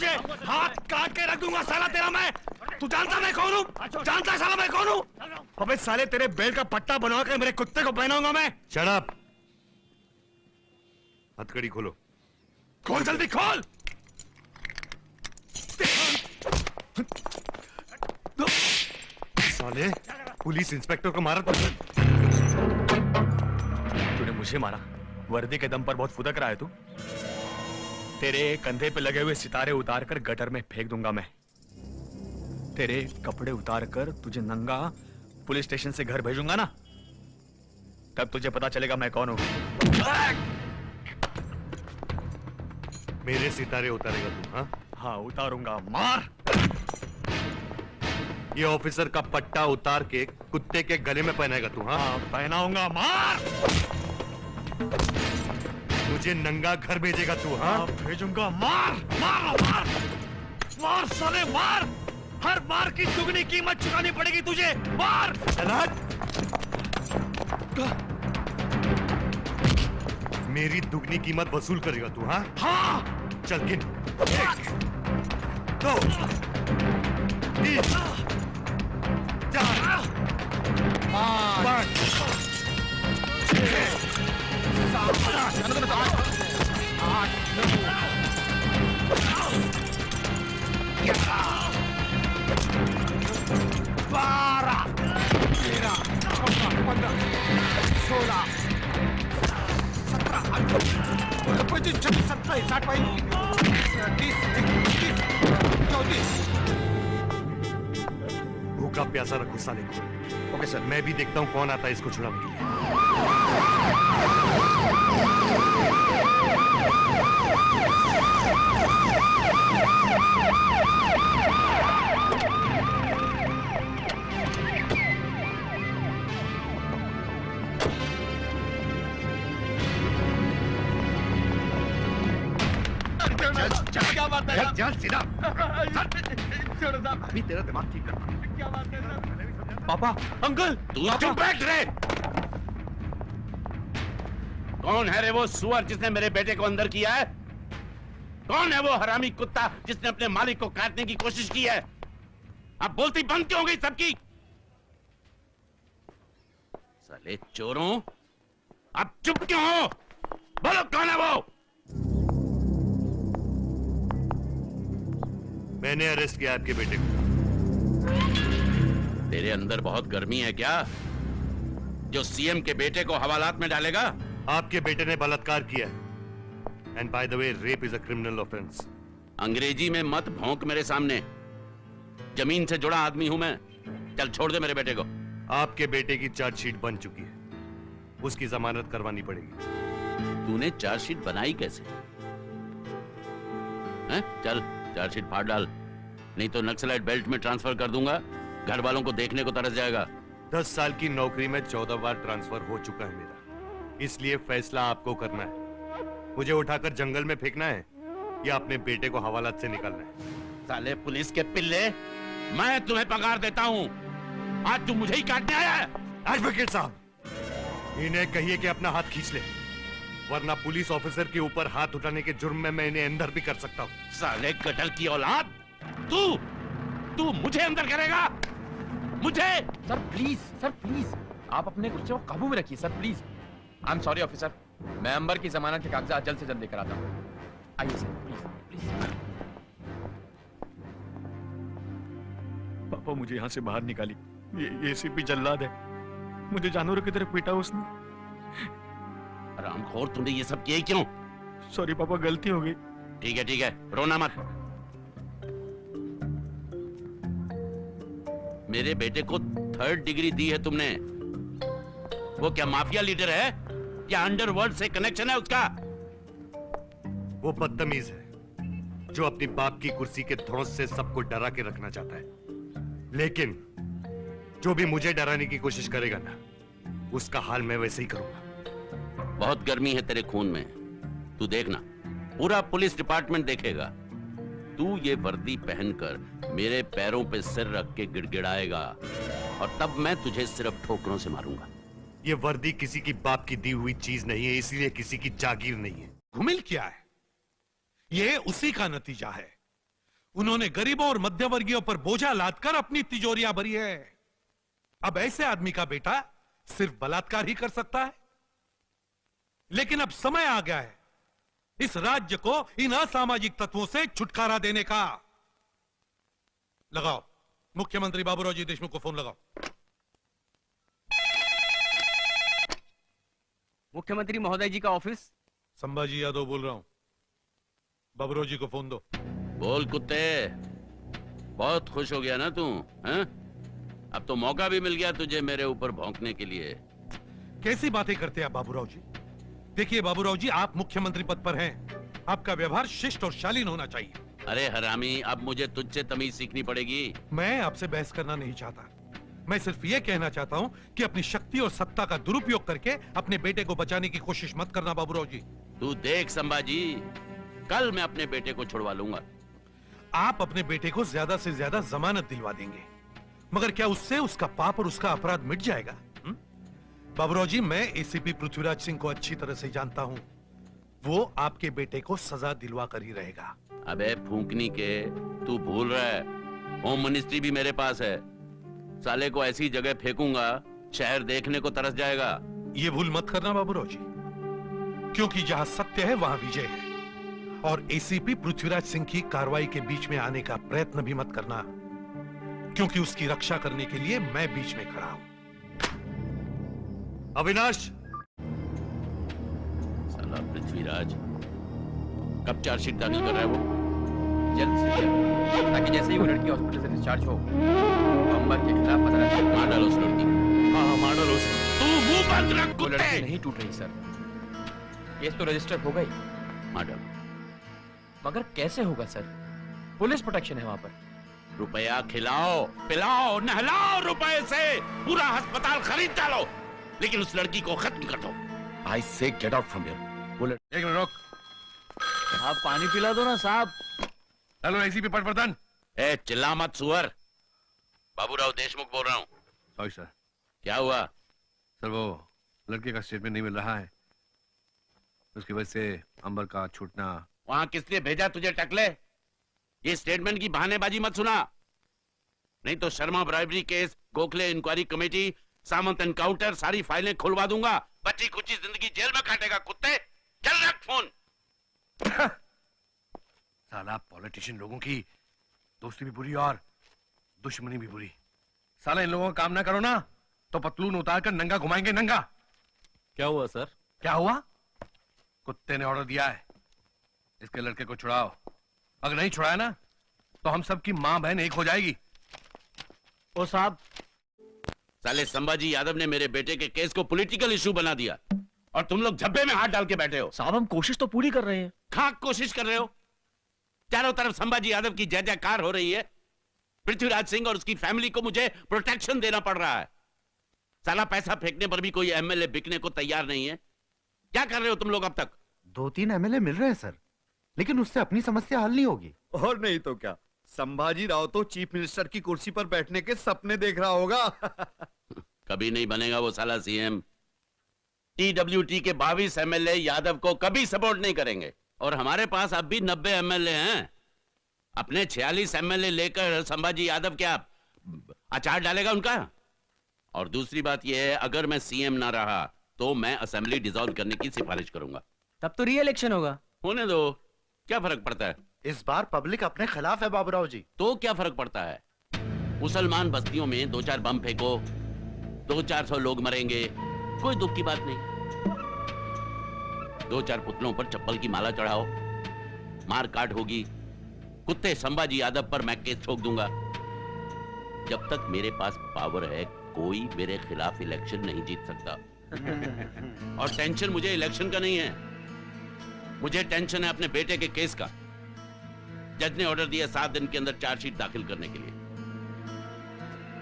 तुझे हाथ काट के रख दूंगा साला तेरा मैं। तू जानता मैं कौन हूँ? जानता है साला मैं कौन हूँ? अबे साले तेरे बेल्ट का पट्टा बनवा कर मेरे कुत्ते को पहनाऊंगा मैं। Shut up. हथकड़ी खोलो। खोल जल्दी खोल। साले पुलिस इंस्पेक्टर को मारा तुमने। तूने मुझे मारा? वर्दी के दम पर बहुत फुदक रहा है तू। तेरे कंधे पे लगे हुए सितारे उतार कर गटर में फेंक दूंगा मैं। तेरे कपड़े उतार कर तुझे नंगा पुलिस स्टेशन से घर भेजूंगा ना, तब तुझे पता चलेगा मैं कौन हूं। मेरे सितारे उतारेगा तू? हाँ हाँ उतारूंगा। मार। ये ऑफिसर का पट्टा उतार के कुत्ते के गले में पहनाएगा तू? हाँ पहनाऊंगा। मार। मुझे नंगा घर भेजेगा तू? हाँ भेजूंगा। मार मार मार मार साले मार। हर मार की दुगनी कीमत चुकानी पड़ेगी तुझे। मार। मेरी दुगनी कीमत वसूल करेगा तू? हाँ हाँ। चल गिन। 1 2 3 4 5 6 7 8 12 13 14 15 16 17 18 25 26 27 28 30 31 भूखा प्यासा रखो साले को। Okay sir. मैं भी देखता हूँ कौन आता है इसको छुड़ाने के लिए। क्या बात है? चल सीधा। अभी तेरा दिमाग ठीक कर। क्या बात है? पापा अंकल तू चुप बैठ रे। कौन है रे वो सुअर जिसने मेरे बेटे को अंदर किया है? कौन है वो हरामी कुत्ता जिसने अपने मालिक को काटने की कोशिश की है? अब बोलती बंद क्यों हो गई सबकी? साले चोरों, अब चुप क्यों हो? बोलो कौन है वो? मैंने अरेस्ट किया आपके बेटे को। तेरे अंदर बहुत गर्मी है क्या, जो सीएम के बेटे को हवालात में डालेगा? आपके बेटे ने बलात्कार किया है। And by the way rape is a criminal offence. अंग्रेजी में मत भौंक मेरे सामने। जमीन से जुड़ा आदमी हूं मैं। चल छोड़ दे मेरे बेटे को। आपके बेटे की चार्जशीट बन चुकी है, उसकी जमानत करवानी पड़ेगी। तूने चार्जशीट बनाई कैसे? हैं? चल चार्जशीट फाड़ डाल, नहीं तो नक्सलाइट बेल्ट में ट्रांसफर कर दूंगा। घर वालों को देखने को तरस जाएगा। 10 साल की नौकरी में 14 बार ट्रांसफर हो चुका है मेरा, इसलिए फैसला आपको करना है। मुझे उठाकर जंगल में फेंकना है या अपने बेटे को हवालात से निकालना है? साले पुलिस के पिल्ले, मैं तुम्हें पगार देता हूं। आज तू मुझे ही काटने आया है? एडवोकेट साहब, इन्हें कहिए कि अपना हाथ खींच ले, वरना पुलिस ऑफिसर के ऊपर हाथ उठाने के जुर्म में मैं इन्हें अंदर भी कर सकता हूँ। साले कटल की औलाद, तू मुझे अंदर करेगा? मुझे? सर प्लीज आप अपने गुस्से को काबू में रखिए sir, please. I am sorry officer, मैं अंबर की जमानत के कागजात जल्द से जल्द लेकर आता हूँ। आइए सर, प्लीज। पापा मुझे यहाँ से बाहर निकाली। ये एसीपी जल्लाद है, मुझे जानवरों की तरह पीटा उसने। रामखोर, तूने ये सब किया क्यों? सॉरी पापा, गलती हो गई। ठीक है, रोना मत। मेरे बेटे को 3rd डिग्री दी है तुमने। वो क्या माफिया लीडर है या अंडरवर्ल्ड से कनेक्शन है उसका? वो बदतमीज है जो अपनी बाप की कुर्सी के धौंस से सबको डरा के रखना चाहता है, लेकिन जो भी मुझे डराने की कोशिश करेगा ना, उसका हाल मैं वैसे ही करूंगा। बहुत गर्मी है तेरे खून में, तू देखना, पूरा पुलिस डिपार्टमेंट देखेगा। तू ये वर्दी पहनकर मेरे पैरों पे सिर रख के गिड़गिड़ाएगा और तब मैं तुझे सिर्फ ठोकरों से मारूंगा। ये वर्दी किसी की बाप की दी हुई चीज नहीं है, इसलिए किसी की जागीर नहीं है। घुमिल क्या है? ये उसी का नतीजा है उन्होंने गरीबों और मध्यवर्गीयों पर बोझा लादकर अपनी तिजोरियां भरी है। अब ऐसे आदमी का बेटा सिर्फ बलात्कार ही कर सकता है। लेकिन अब समय आ गया है इस राज्य को इन असामाजिक तत्वों से छुटकारा देने का। लगाओ, मुख्यमंत्री बाबूराव जी देशमुख को फोन लगाओ। मुख्यमंत्री महोदय जी का ऑफिस। संभाजी यादव बोल रहा हूं, बाबूराव जी को फोन दो। बोल कुत्ते, बहुत खुश हो गया ना तू, हैं? अब तो मौका भी मिल गया तुझे मेरे ऊपर भौंकने के लिए। कैसी बातें करते हैं आप बाबूराव जी? देखिए बाबूराव जी, आप मुख्यमंत्री पद पर हैं, आपका व्यवहार शिष्ट और शालीन होना चाहिए। अरे हरामी, अब मुझे तुझसे तमीज सीखनी पड़ेगी। मैं आपसे बहस करना नहीं चाहता, मैं सिर्फ ये कहना चाहता हूँ कि अपनी शक्ति और सत्ता का दुरुपयोग करके अपने बेटे को बचाने की कोशिश मत करना बाबूराव जी। तू देख संभाजी, कल मैं अपने बेटे को छुड़वा लूंगा। आप अपने बेटे को ज्यादा से ज्यादा जमानत दिलवा देंगे, मगर क्या उससे उसका पाप और उसका अपराध मिट जाएगा? बाबूराव जी, मैं एसीपी पृथ्वीराज सिंह को अच्छी तरह से जानता हूँ, वो आपके बेटे को सजा दिलवा कर ही रहेगा। अबे फूंकनी के, तू भूल रहा है होम मिनिस्ट्री भी मेरे पास है। साले को ऐसी जगह फेंकूंगा शहर देखने को तरस जाएगा। ये भूल मत करना बाबूराव जी, क्योंकि जहां सत्य है वहां विजय है। और एसीपी पृथ्वीराज सिंह की कार्रवाई के बीच में आने का प्रयत्न भी मत करना, क्योंकि उसकी रक्षा करने के लिए मैं बीच में खड़ा हूं। अविनाश, साला पृथ्वीराज कब चार्जशीट दाखिल कर रहा है वो? जल्द से जल्द, ताकि जैसे ही वो लड़की हॉस्पिटल से डिस्चार्ज हो अंबर के खिलाफ अदालत में मार डालो उस लड़की को। हाँ मार डालो उसे। तू मुंह बंद रख वो लड़की कुत्ते। नहीं टूट रही सर, केस तो रजिस्टर हो गई, मार डालो। मगर कैसे होगा सर? पुलिस प्रोटेक्शन है वहां पर। रुपया खिलाओ, पिलाओ, नहलाओ, रुपए से पूरा अस्पताल खरीद डालो, लेकिन उस लड़की को खत्म कर दो। आई से गेट आउट फ्रॉम हियर। वो एक मिनट रोक। आप पानी पिला दो ना साहब। Hello ACP Patwardhan. ए चिल्ला मत सुअर। बाबूराव देशमुख बोल रहा हूँ। Sorry sir. क्या हुआ? सर वो लड़के का स्टेटमेंट नहीं मिल रहा है, उसकी वजह से अंबर का छूटना। वहां किसने भेजा तुझे टकले? ये स्टेटमेंट की बहानेबाजी मत सुना, नहीं तो Sharma bribery case, Gokhale inquiry committee, Samant encounter, सारी फाइलें खुलवा दूंगा। बच्ची कुची जिंदगी जेल में काटेगा कुत्ते। चल रख फोन। साला पॉलिटिशियन लोगों की दोस्ती भी बुरी और दुश्मनी भी बुरी। साला इन लोगों का काम ना करो ना तो पतलून उतार कर नंगा घुमाएंगे नंगा। क्या हुआ सर? क्या हुआ? कुत्ते ने ऑर्डर दिया है, इसके लड़के को छुड़ाओ। अगर नहीं छुड़ाया ना तो हम सब की मां बहन एक हो जाएगी। ओ साहब, साले संभाजी यादव ने मेरे बेटे के केस को पॉलिटिकल इशू बना दिया और तुम लोग झब्बे में हाथ डाल के बैठे हो। साहब हम कोशिश तो पूरी कर रहे हैं। खाक कोशिश कर रहे हो। चारों तरफ संभाजी यादव की जय जयकार हो रही है। पृथ्वीराज सिंह और उसकी फैमिली को मुझे प्रोटेक्शन देना पड़ रहा है। साला पैसा फेंकने पर भी कोई एमएलए बिकने को तैयार नहीं है। क्या कर रहे हो तुम लोग अब तक? 2-3 एमएलए मिल रहे हैं सर, लेकिन उससे अपनी समस्या हल नहीं होगी। और नहीं तो क्या, संभाजी राव तो चीफ मिनिस्टर की कुर्सी पर बैठने के सपने देख रहा होगा। कभी नहीं बनेगा वो साला सीएम। टीडब्ल्यूटी के 22 एमएलए यादव को कभी सपोर्ट नहीं करेंगे और हमारे पास अब भी 90 एमएलए हैं। अपने 46 एमएलए लेकर संभाजी यादव क्या अचार डालेगा उनका? और दूसरी बात यह है, अगर मैं सीएम ना रहा तो मैं असेंबली डिसॉल्व करने की सिफारिश करूंगा। तब तो री इलेक्शन होगा। होने दो, क्या फर्क पड़ता है? इस बार पब्लिक अपने खिलाफ है बाबूराव जी। तो क्या फर्क पड़ता है? मुसलमान बस्तियों में 2-4 बम फेंको, 200-400 लोग मरेंगे, कोई दुख की बात नहीं। 2-4 पुतलों पर चप्पल की माला चढ़ाओ, मार काट होगी, कुत्ते संभाजी यादव पर मैं केस ठोक दूंगा। जब तक मेरे पास पावर है कोई मेरे खिलाफ इलेक्शन नहीं जीत सकता। और टेंशन मुझे इलेक्शन का नहीं है, मुझे टेंशन है अपने बेटे के केस का। जज ने ऑर्डर दिया 7 दिन के अंदर चार्जशीट दाखिल करने के लिए।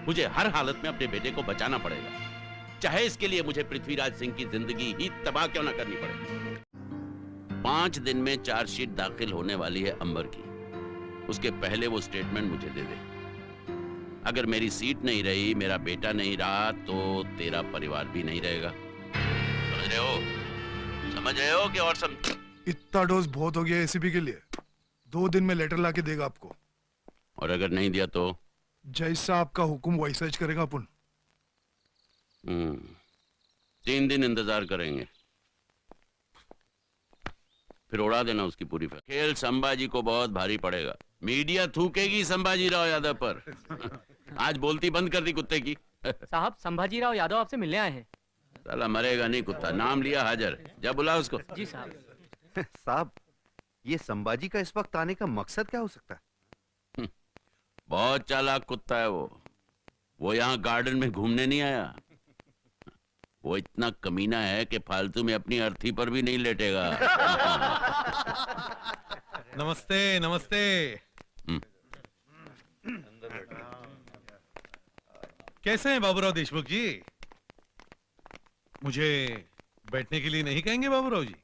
मुझे हर हालत में अपने बेटे को बचाना पड़ेगा, चाहे इसके लिए मुझे पृथ्वीराज सिंह की जिंदगी ही तबाह क्यों ना करनी पड़े। 5 दिन में चार्जशीट दाखिल होने वाली है अंबर की, उसके पहले वो स्टेटमेंट मुझे दे दे। अगर मेरी सीट नहीं रही, मेरा बेटा नहीं रहा, तो तेरा परिवार भी नहीं रहेगा। समझ रहे हो? समझ रहे हो कि और इतना डोज बहुत हो गया एसीपी के लिए। 2 दिन में लेटर लाके देगा आपको। और अगर नहीं दिया तो? जैसा आपका हुक्म वैसा ही करेगा अपन। 3 दिन इंतजार करेंगे, फिर उड़ा देना उसकी पूरी फैमिली। खेल संभाजी को बहुत भारी पड़ेगा। मीडिया थूकेगी संभाजी राव यादव पर। आज बोलती बंद कर दी कुत्ते की। साहब संभाजी राव यादव आपसे मिलने आए हैं। साला मरेगा नहीं कुत्ता। नाम लिया हाजिर, जा बुला उसको। जी साहब। साहब, ये संभाजी का इस वक्त आने का मकसद क्या हो सकता है? बहुत चालाक कुत्ता है वो यहाँ गार्डन में घूमने नहीं आया। वो इतना कमीना है कि फालतू में अपनी अर्थी पर भी नहीं लेटेगा। नमस्ते नमस्ते। कैसे हैं बाबूराव देशमुख जी? मुझे बैठने के लिए नहीं कहेंगे बाबूराव जी?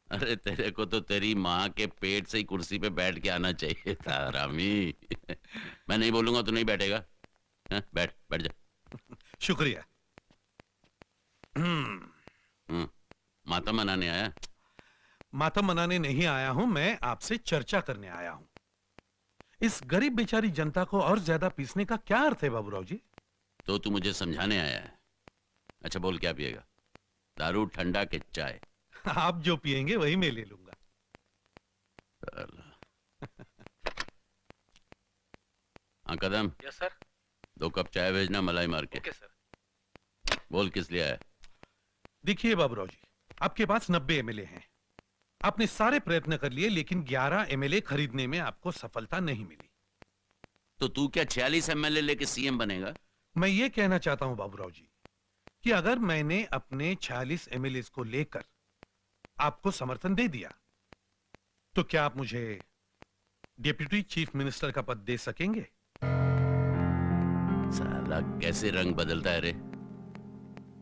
अरे तेरे को तो तेरी माँ के पेट से ही कुर्सी पे बैठ के आना चाहिए था रामी। मैं नहीं बोलूंगा तो नहीं बैठेगा। बैठ बैठ जा। शुक्रिया। माता मनाने आया? मातम मनाने नहीं आया हूं, मैं आपसे चर्चा करने आया हूं। इस गरीब बेचारी जनता को और ज्यादा पीसने का क्या अर्थ है बाबूराव जी? तो तू मुझे समझाने आया है? अच्छा बोल, क्या पिएगा? दारू, ठंडा के चाय? आप जो पिएंगे वही मैं ले लूंगा। हाँ कदम। Yes sir. 2 कप चाय भेजना, मलाई मार के। Okay sir. बोल किस लिए आया? देखिए बाबूराव जी, आपके पास 90 एमएलए हैं। आपने सारे प्रयत्न कर लिए, लेकिन 11 एमएलए खरीदने में आपको सफलता नहीं मिली। तो तू क्या 46 एमएलए लेके सीएम बनेगा? मैं ये कहना चाहता हूं बाबूराव जी कि अगर मैंने अपने 46 एमएलए को लेकर आपको समर्थन दे दिया तो क्या आप मुझे डिप्टी चीफ मिनिस्टर का पद दे सकेंगे? साला कैसे रंग बदलता है रे।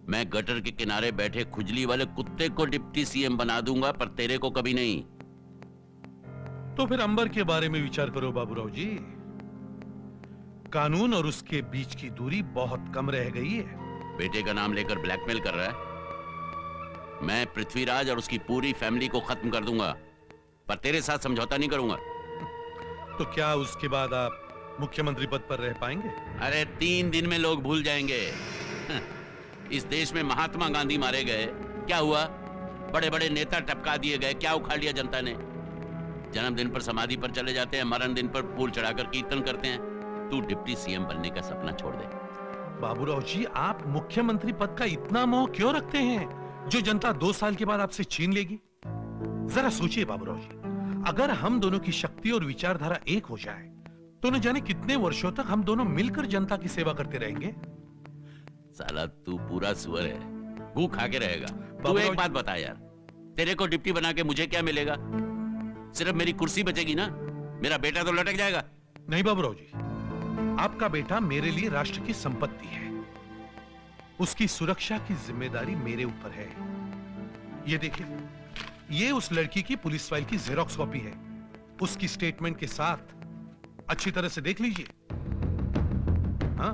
मैं गटर के किनारे बैठे खुजली वाले कुत्ते को डिप्टी सीएम बना दूंगा, पर तेरे को कभी नहीं। तो फिर अंबर के बारे में विचार करो बाबूराव जी। कानून और उसके बीच की दूरी बहुत कम रह गई है। बेटे का नाम लेकर ब्लैकमेल कर रहा है? मैं पृथ्वीराज और उसकी पूरी फैमिली को खत्म कर दूंगा, पर तेरे साथ समझौता नहीं करूंगा। तो क्या उसके बाद आप मुख्यमंत्री पद पर रह पाएंगे? अरे 3 दिन में लोग भूल जाएंगे। इस देश में महात्मा गांधी मारे गए, क्या हुआ? बड़े बड़े नेता टपका दिए गए, क्या उखाड़ लिया जनता ने? जन्मदिन पर समाधि पर चले जाते हैं, मरण दिन पर फूल चढ़ाकर कीर्तन करते हैं। तू डिप्टी सीएम बनने का सपना छोड़ दे। बाबूराव जी, आप मुख्यमंत्री पद का इतना मोह क्यों रखते हैं जो जनता 2 साल के बाद आपसे छीन लेगी? जरा सोचिए बाबूराव जी, अगर हम दोनों की शक्ति और विचारधारा एक हो जाए तो न जाने कितने वर्षों तक हम दोनों मिलकर जनता की सेवा करते रहेंगे। साला तू पूरा सुअर है, भूख खा के रहेगा। तू बाबूराव एक बात बता यार, तेरे को डिप्टी बना के मुझे क्या मिलेगा? सिर्फ मेरी कुर्सी बचेगी ना? मेरा बेटा तो लटक जाएगा। नहीं बाबूराव जी, आपका बेटा मेरे लिए राष्ट्र की संपत्ति है। उसकी सुरक्षा की जिम्मेदारी मेरे ऊपर है। ये देखिए, ये उस लड़की की पुलिस फाइल की जेरॉक्स कॉपी है, उसकी स्टेटमेंट के साथ। अच्छी तरह से देख लीजिए। हाँ,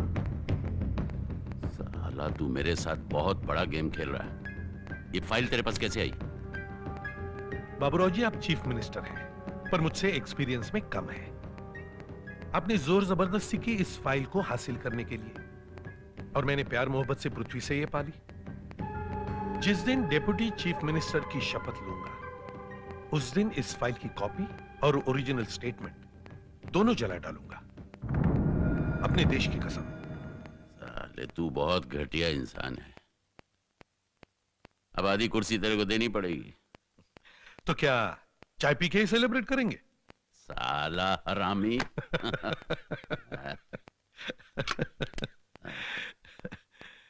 साला तू मेरे साथ बहुत बड़ा गेम खेल रहा है। ये फाइल तेरे पास कैसे आई? बाबूराव जी, आप चीफ मिनिस्टर हैं, पर मुझसे एक्सपीरियंस में कम है। आपने जोर जबरदस्ती की इस फाइल को हासिल करने के लिए, और मैंने प्यार मोहब्बत से पृथ्वी से ये पाली। जिस दिन डेप्यूटी चीफ मिनिस्टर की शपथ लूंगा, उस दिन इस फाइल की कॉपी और ओरिजिनल स्टेटमेंट दोनों जला डालूंगा, अपने देश की कसम। साले तू बहुत घटिया इंसान है। अब आधी कुर्सी तेरे को देनी पड़ेगी। तो क्या चाय पी के ही सेलिब्रेट करेंगे? साला हरामी।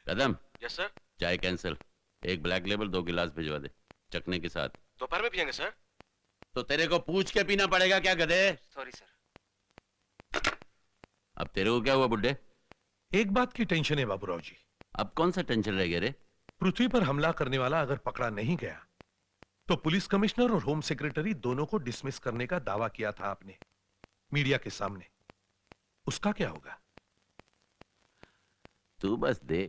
कदम। Yes sir. चाय कैंसिल। 1 ब्लैक लेबल, 2 गिलास भिजवा दे, चखने के साथ। दोपहर में पियेंगे सर। तो तेरे को पूछ के पीना पड़ेगा क्या गधे? Sorry sir. अब तेरे को क्या हुआ बुड्ढे? एक बात की टेंशन है बाबूराव जी। अब कौन सा टेंशन रह गया रे? पृथ्वी पर हमला करने वाला अगर पकड़ा नहीं गया तो पुलिस कमिश्नर और होम सेक्रेटरी दोनों को डिसमिस करने का दावा किया था आपने मीडिया के सामने। उसका क्या होगा? तू बस दे।